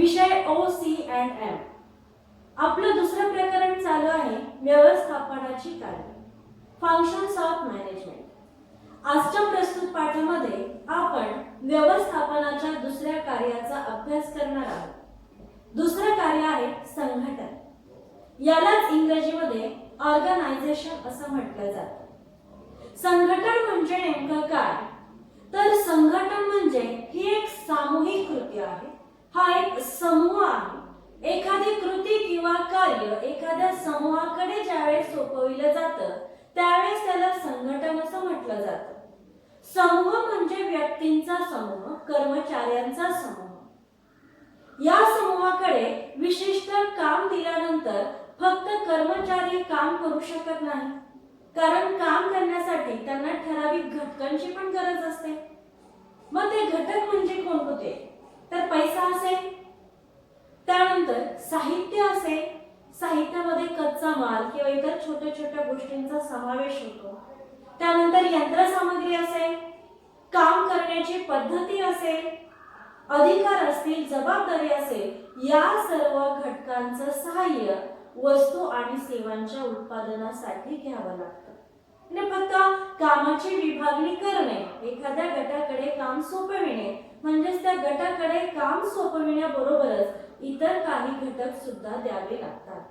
विषय OC&M. आपलं दुसरं प्रकरण चालू आहे व्यवस्थापनाची कार्य, फंक्शन्स ऑफ मॅनेजमेंट. आजच्या प्रस्तुत पाठामध्ये आपण व्यवस्थापनाच्या दुसऱ्या कार्याचा अभ्यास करणार आहोत. दुसरं कार्य आहे संघटन. यालाच इंग्रजीमध्ये ऑर्गनायझेशन असं म्हटलं जातं. संघटन म्हणजे नेमकं काय? तर संघटन म्हणजे ही एक सामूहिक कृती आहे. हा एक समूह आहे. एखादी कृती किंवा कार्य एखाद्या समूहाकडे ज्यावेळेस सोपविलं जातं त्यावेळेस त्याला संघटन असं म्हटलं जातं. समूह म्हणजे व्यक्तींचा समूह, कर्मचाऱ्यांचा समूह. या समूहाकडे विशिष्ट काम दिल्यानंतर फक्त कर्मचारी काम करू शकत नाही, कारण काम करण्यासाठी त्यांना ठराविक घटकांची पण गरज असते. मग ते घटक म्हणजे कोणते? तर पैसा असेल, त्यानंतर साहित्य असेल, साहित्यामध्ये कच्चा माल किंवा इतर छोट्या छोट्या गोष्टींचा समावेश होतो. त्यानंतर यंत्रसामग्री असेल, काम करण्याची पद्धती असेल, अधिकार असतील, जबाबदारी असेल, या सर्व घटकांचं सहाय्य वस्तू आणि सेवांच्या उत्पादनासाठी घ्यावं लागतं. म्हणजे फक्त कामाची विभागणी करणे, एखाद्या गटाकडे काम सोपविणे, म्हणजेच त्या गटाकडे काम सोपविण्याबरोबरच इतर काही घटक सुद्धा द्यावे लागतात.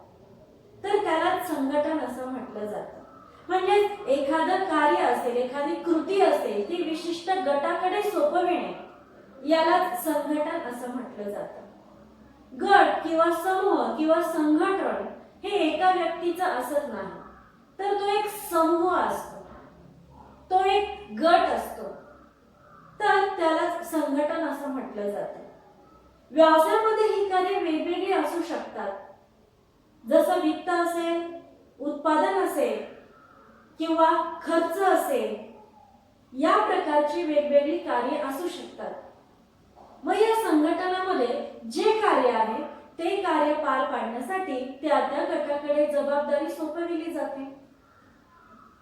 तर त्याला संघटन असं म्हटलं जातं. म्हणजे एखादं कार्य असेल, एखादी कृती असेल, ती विशिष्ट गटाकडे सोपविणे, याला संघटन असं म्हटलं जातं. गट किंवा समूह किंवा संघटन हे एका व्यक्तीचं असत नाही, तर तो एक समूह असतो, तो एक गट असतो, तर त्याला संघटन असं म्हटलं जातं. व्यवसायामध्ये ही कार्य वेगवेगळी असू शकतात, जसं वित्त असेल, उत्पादन असेल किंवा खर्च असेल, या प्रकारची वेगवेगळी कार्य असू शकतात. मग या संघटनामध्ये जे कार्य आहे ते कार्य पार पाडण्यासाठी त्या गटाकडे जबाबदारी सोपविली जाते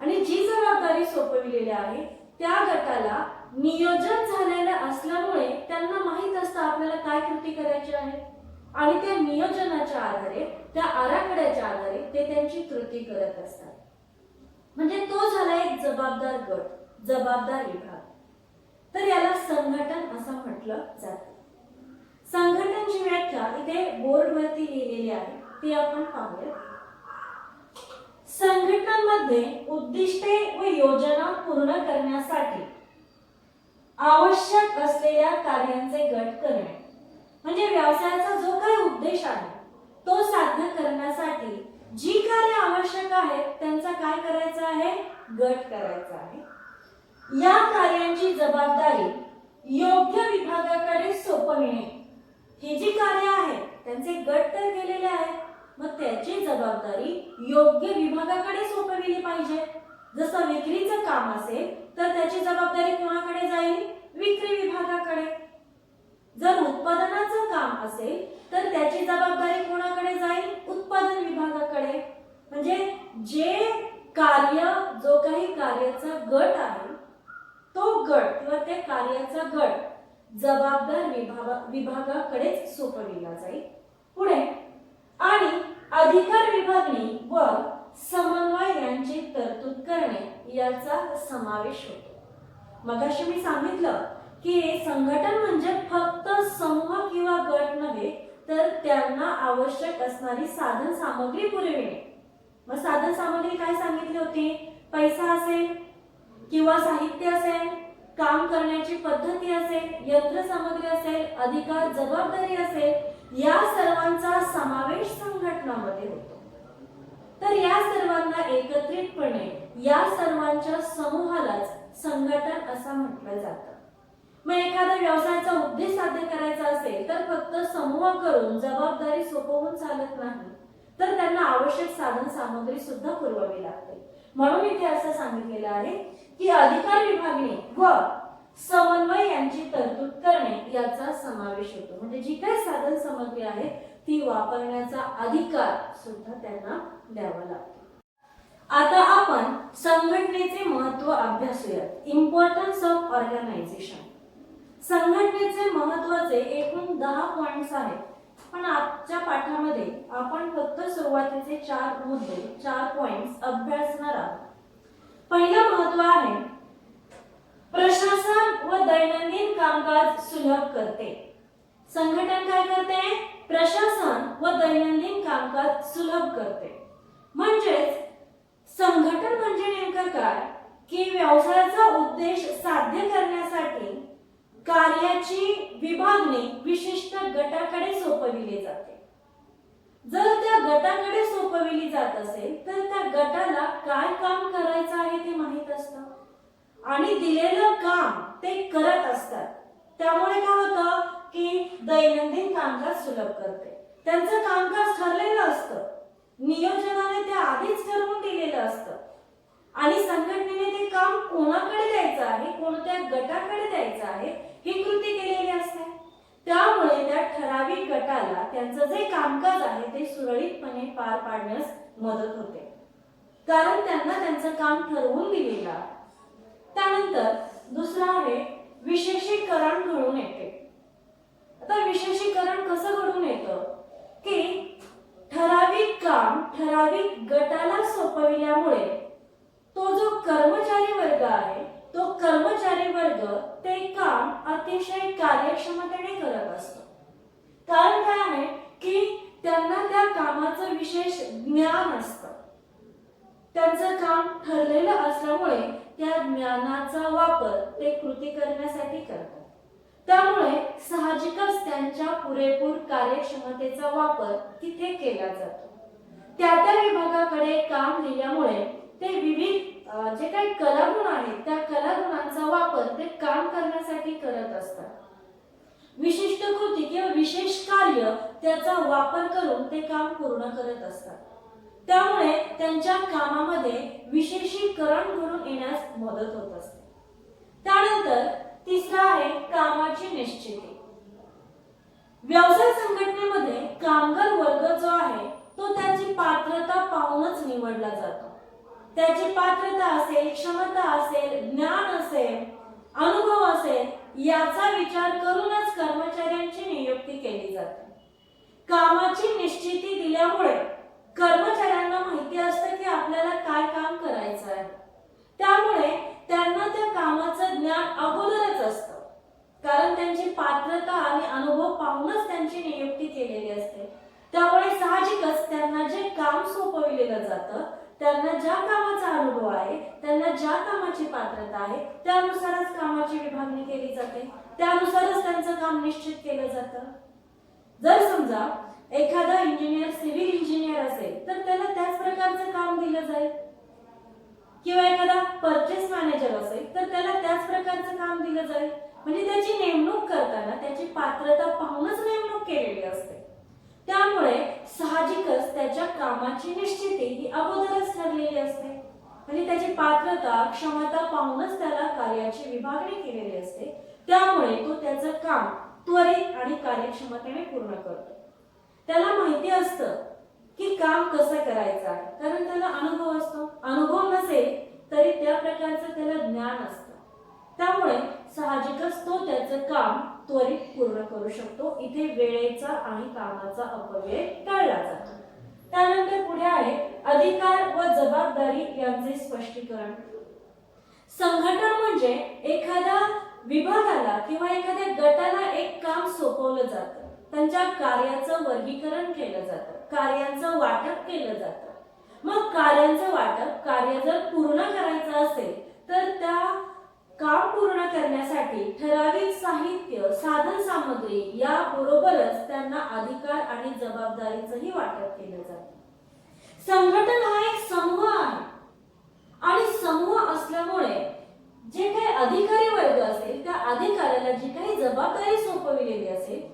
आणि जी जबाबदारी सोपविलेली आहे त्या गटाला नियोजन झालेलं असल्यामुळे त्यांना माहित असतं आपल्याला काय कृती करायची आहे आणि त्या नियोजनाच्या आधारे, त्या आराखड्याच्या आधारे ते त्यांची कृती करत असतात. म्हणजे तो झाला एक जबाबदार गट, जबाबदार विभाग. तर याला संघटन असं म्हटलं जातं. संघटनाची व्याख्या इथे बोर्डवरती लिहिलेली आहे, ती आपण पाहूया. संघटनांमध्ये उद्दिष्टे व योजना पूर्ण करण्यासाठी आवश्यक असलेल्या कार्यांचे गट करणे. म्हणजे व्यवसायाचा जो काही उद्देश आहे तो साध्य करण्यासाठी जी कार्य आवश्यक आहेत त्यांचा काय करायचं आहे? गट करायचा आहे. या कार्यांची जबाबदारी योग्य विभागाकडे सोपविणे. ही जी कार्य आहेत त्यांचे गट तर केलेले आहेत, मग त्याची जबाबदारी योग्य विभागाकडे सोपविली पाहिजे. जसं विक्रीचं काम असेल तर त्याची जबाबदारी कोणाकडे जाईल? विक्री विभागाकडे. जर उत्पादनाचं काम असेल तर त्याची जबाबदारी कोणाकडे जाईल? उत्पादन विभागाकडे. म्हणजे जे कार्य, जो काही कार्याचा गट आहे तो गट किंवा त्या कार्याचा गट जबाबदार विभागाकडेच सोपविला जाईल. पुढे आणि अधिकार विभागणी व समन्वय यांची तरतूद करणे याचा समावेश होतो. मगाशी मी सांगितलं की संघटन म्हणजे फक्त समूह किंवा गट नव्हे, तर त्यांना आवश्यक असणारी साधन सामग्री पुरविणे. मग साधन सामग्री काय सांगितली होती? पैसा असेल किंवा साहित्य असेल, काम करण्याची पद्धती असेल, यंत्रसामग्री असेल, अधिकार जबाबदारी असेल, या सर्वांचा समावेश संघटनामध्ये होतो. तर या सर्वांना एकत्रितपणे, या सर्वांच्या समूहालाच संघटन असं म्हटलं जातं. मग एखाद्या व्यवसायाचा उद्देश साध्य करायचा असेल तर फक्त समूह करून जबाबदारी सोपवून चालत नाही, तर त्यांना आवश्यक साधन सामग्री सुद्धा पुरवावी लागते. म्हणून इथे असं सांगितलेलं आहे की अधिकार विभागणी व समन्वय यांची तरतूद करणे याचा समावेश होतो. म्हणजे जी काही साधन सामग्री आहे ती वापरण्याचा अधिकार सुद्धा त्यांना द्यावा लागतो. आता आपण संघटनेचे महत्त्व अभ्यासूया. Importance of organisation. संघटनेचे महत्त्वाचे एकूण 10 पॉइंट्स आहेत, पण आजच्या पाठामध्ये आपण फक्त सुरुवातीचे 4 मुद्दे 4 पॉइंट्स अभ्यासणार आहोत. पहिलं महत्त्व आहे प्रशासन व दैनंदिन कामकाज सुलभ करते. संघटन काय करते? प्रशासन व दैनंदिन कामकाज सुलभ करते. म्हणजेच संघटन म्हणजे नेमकं काय की व्यवसायाचा उद्देश साध्य करण्यासाठी कार्याची विभागणी विशिष्ट गटाकडे सोपविली जाते. जर त्या गटाकडे सोपविली जात असेल तर त्या गटाला काय काम करायचं आहे ते माहित असतं आणि दिलेलं काम ते करत असतात. त्यामुळे काय होतं की दैनंदिन कामकाज सुलभ करते. त्यांचं कामकाज ठरलेलं असतं, नियोजनाने ते आधीच ठरवून दिलेलं असतं आणि संघटनेने ते काम कोणाकडे द्यायचं आहे, कोणत्या गटाकडे द्यायचं आहे ही कृती केलेली असते. त्यामुळे त्या ठराविक गटाला त्यांचं जे कामकाज आहे ते सुरळीतपणे पार पाडण्यास मदत होते, कारण त्यांना त्यांचं काम ठरवून दिलेलं आहे. त्यानंतर दुसरं आहे विशेषीकरण घडून येते. आता विशेषीकरण कसं घडून येतं की ठराविक काम ठराविक गटाला सोपविल्यामुळे तो जो कर्मचारी वर्ग आहे तो कर्मचारी वर्ग ते काम अतिशय कार्यक्षमतेने करत असतो. कारण काय आहे की त्यांना त्या कामाचं विशेष ज्ञान असतं. त्यांचं काम ठरलेलं असल्यामुळे त्या ज्ञानाचा वापर ते कृती करण्यासाठी करतात. त्यामुळे साहजिकच त्यांच्या पुरेपूर कार्यक्षमतेचा वापर तिथे केला जातो. त्या विभागाकडे काम दिल्यामुळे ते विविध जे काही कलागुण आहेत त्या कलागुणांचा वापर ते काम करण्यासाठी करत असतात. विशिष्ट कृती किंवा विशेष कार्य त्याचा वापर करून ते काम पूर्ण करत असतात. त्यामुळे त्यांच्या कामामध्ये विशेषीकरण घडून येण्यास मदत होत असते. त्यानंतर तिसरा आहे कामाची निश्चिती. व्यवसाय संघटनेमध्ये कामगार वर्ग जो आहे तो त्याची पात्रता पाहूनच निवडला जातो. त्याची पात्रता असेल, क्षमता असेल, ज्ञान असेल, अनुभव असेल याचा विचार करूनच कर्मचाऱ्यांची नियुक्ती केली जाते. कामाची निश्चिती दिल्यामुळे कर्मचाऱ्यांना माहिती असतं की आपल्याला काय काम करायचं आहे. त्यामुळे त्यांना त्या कामाचं ज्ञान अगोदरच असतं, कारण त्यांची पात्रता आणि अनुभव पाहूनच त्यांची नियुक्ती केलेली असते. त्यामुळे साहजिकच त्यांना जे काम सोपविलेलं जातं, त्यांना ज्या कामाचा अनुभव आहे, त्यांना ज्या कामाची पात्रता आहे त्यानुसारच कामाची विभागणी केली जाते. त्यानुसारच त्यांचं काम निश्चित केलं जातं. जर समजा एखादा इंजिनियर सिव्हिल इंजिनियर असेल तर त्याला त्याच प्रकारचं काम दिलं जाईल, किंवा एखादा परचेस मॅनेजर असेल तर त्याला त्याच प्रकारचं काम दिलं जाईल. म्हणजे त्याची नेमणूक करताना त्याची पात्रता पाहूनच नेमणूक केलेली असते. त्यामुळे साहजिकच त्याच्या कामाची निश्चिती ही अगोदरच ठरलेली असते. म्हणजे त्याची पात्रता क्षमता पाहूनच त्याला कार्याची विभागणी केलेली असते. त्यामुळे तो त्याचं काम त्वरित आणि कार्यक्षमतेने पूर्ण करतो. त्याला माहिती असतं की काम कसं करायचं आहे, कारण त्याला अनुभव असतो. अनुभव नसेल तरी त्या प्रकारचं त्याला ज्ञान असतं. त्यामुळे साहजिकच तो त्याचं काम त्वरित पूर्ण करू शकतो. इथे वेळेचा आणि कामाचा अपव्यय टाळला जातो. त्यानंतर पुढे आहे अधिकार व जबाबदारी यांचे स्पष्टीकरण. संघटन म्हणजे एखाद्या विभागाला किंवा एखाद्या गटाला एक काम सोपवलं जातं. त्यांच्या कार्याचं वर्गीकरण केलं जातं, कार्यांचं वाटप केलं जातं. मग कार्यांचं वाटप, कार्य जर पूर्ण करायचं असेल तर त्या काम पूर्ण करण्यासाठी ठराविक साहित्य, साधन सामग्री याबरोबरच त्यांना अधिकार आणि जबाबदारीचंही वाटप केलं जातं. संघटन हा एक समूह आहे आणि समूह असल्यामुळे जे काही अधिकारी वर्ग असेल त्या अधिकाऱ्याला जी काही जबाबदारी सोपविलेली असेल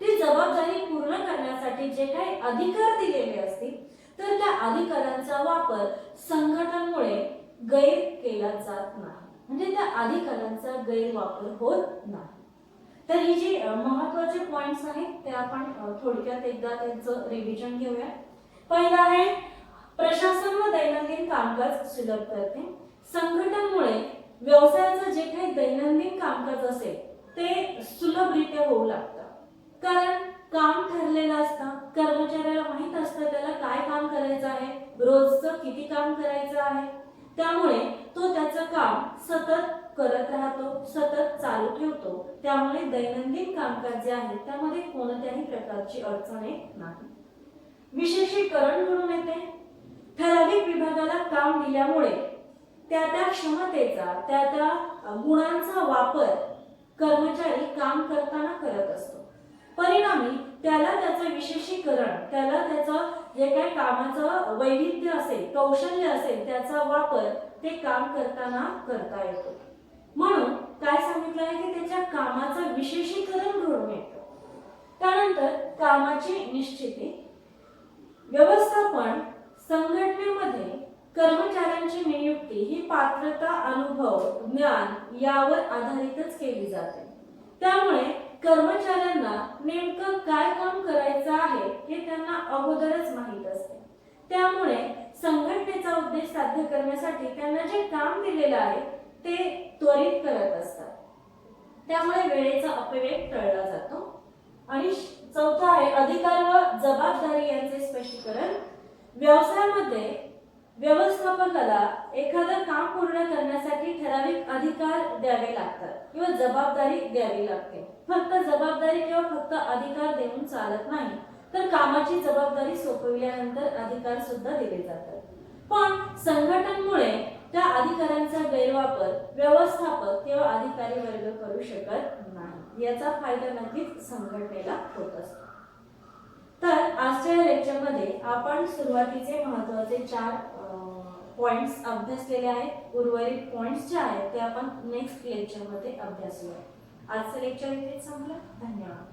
ती जबाबदारी पूर्ण करण्यासाठी जे काही अधिकार दिलेले असतील तर त्या अधिकारांचा वापर संघटनामुळे गैर केला जात नाही. म्हणजे त्या अधिकारांचा गैरवापर होत नाही. तर ही जी महत्त्वाचे पॉइंट्स आहेत ते आपण थोडक्यात एकदा त्यांचं रिव्हिजन घेऊया. पहिला आहे प्रशासन व दैनंदिन कामकाज सुलभ करते. संघटनामुळे व्यवसायाचं जे काही दैनंदिन कामकाज असेल ते सुलभरित्या होऊ लागतं, कारण काम ठरलेलं असतं. कर्मचाऱ्याला माहित असतं त्याला काय काम करायचं आहे, रोजचं किती काम करायचं आहे, त्यामुळे तो त्याचं काम सतत करत राहतो, सतत चालू ठेवतो. त्यामुळे दैनंदिन कामकाज जे आहे त्यामध्ये कोणत्याही प्रकारची अडचण येत नाही. विशेषीकरण घडून येते. ठराविक विभागाला काम दिल्यामुळे त्या त्या क्षमतेचा, त्या त्या गुणांचा वापर कर्मचारी काम करताना करत असतो. परिणामी त्याला त्याचं विशेषीकरण, त्याला त्याचं जे काही कामाचं वैविध्य असेल, कौशल्य असेल, त्याचा वापर ते काम करताना करता येतो. म्हणून काय सांगितलं आहे की त्याच्या कामाचं विशेषीकरण घडून येतं. त्यानंतर कामाची निश्चिती. व्यवस्थापन संघटनेमध्ये कर्मचाऱ्यांची नियुक्ती ही पात्रता, अनुभव, ज्ञान यावर आधारितच केली जाते. त्यामुळे कर्मचाऱ्यांना नेमकं काय काम करायचं आहे हे त्यांना अगोदरच माहीत असते. त्यामुळे संघटनेचा उद्देश साध्य करण्यासाठी त्यांना जे काम दिलेलं आहे ते त्वरित करत असतात. त्यामुळे वेळेचा अपव्यय टळला जातो. आणि चौथा आहे अधिकार व जबाबदारी यांचे स्पष्टीकरण. व्यवसायामध्ये व्यवस्थापकाला एखादं काम पूर्ण करण्यासाठी ठराविक अधिकार द्यावे लागतात किंवा जबाबदारी द्यावी लागते. फक्त जबाबदारी किंवा फक्त अधिकार देऊन चालत नाही, तर कामाची जबाबदारी सोपविल्यानंतर अधिकार सुद्धा दिले जातात. पण संघटनांमुळे त्या अधिकारांचा गैरवापर व्यवस्थापक किंवा अधिकारी वर्ग करू शकत नाही. याचा फायदा नक्कीच संघटनेला होत असतो. तर आजच्या लेक्चरमध्ये आपण सुरुवातीचे महत्त्वाचे 4 पॉइंट्स अभ्यासलेले आहेत. उर्वरित पॉइंट्स जे आहेत ते आपण नेक्स्ट लेक्चरमध्ये अभ्यासूया. आजचं लेक्चर इथेच संपलं. धन्यवाद.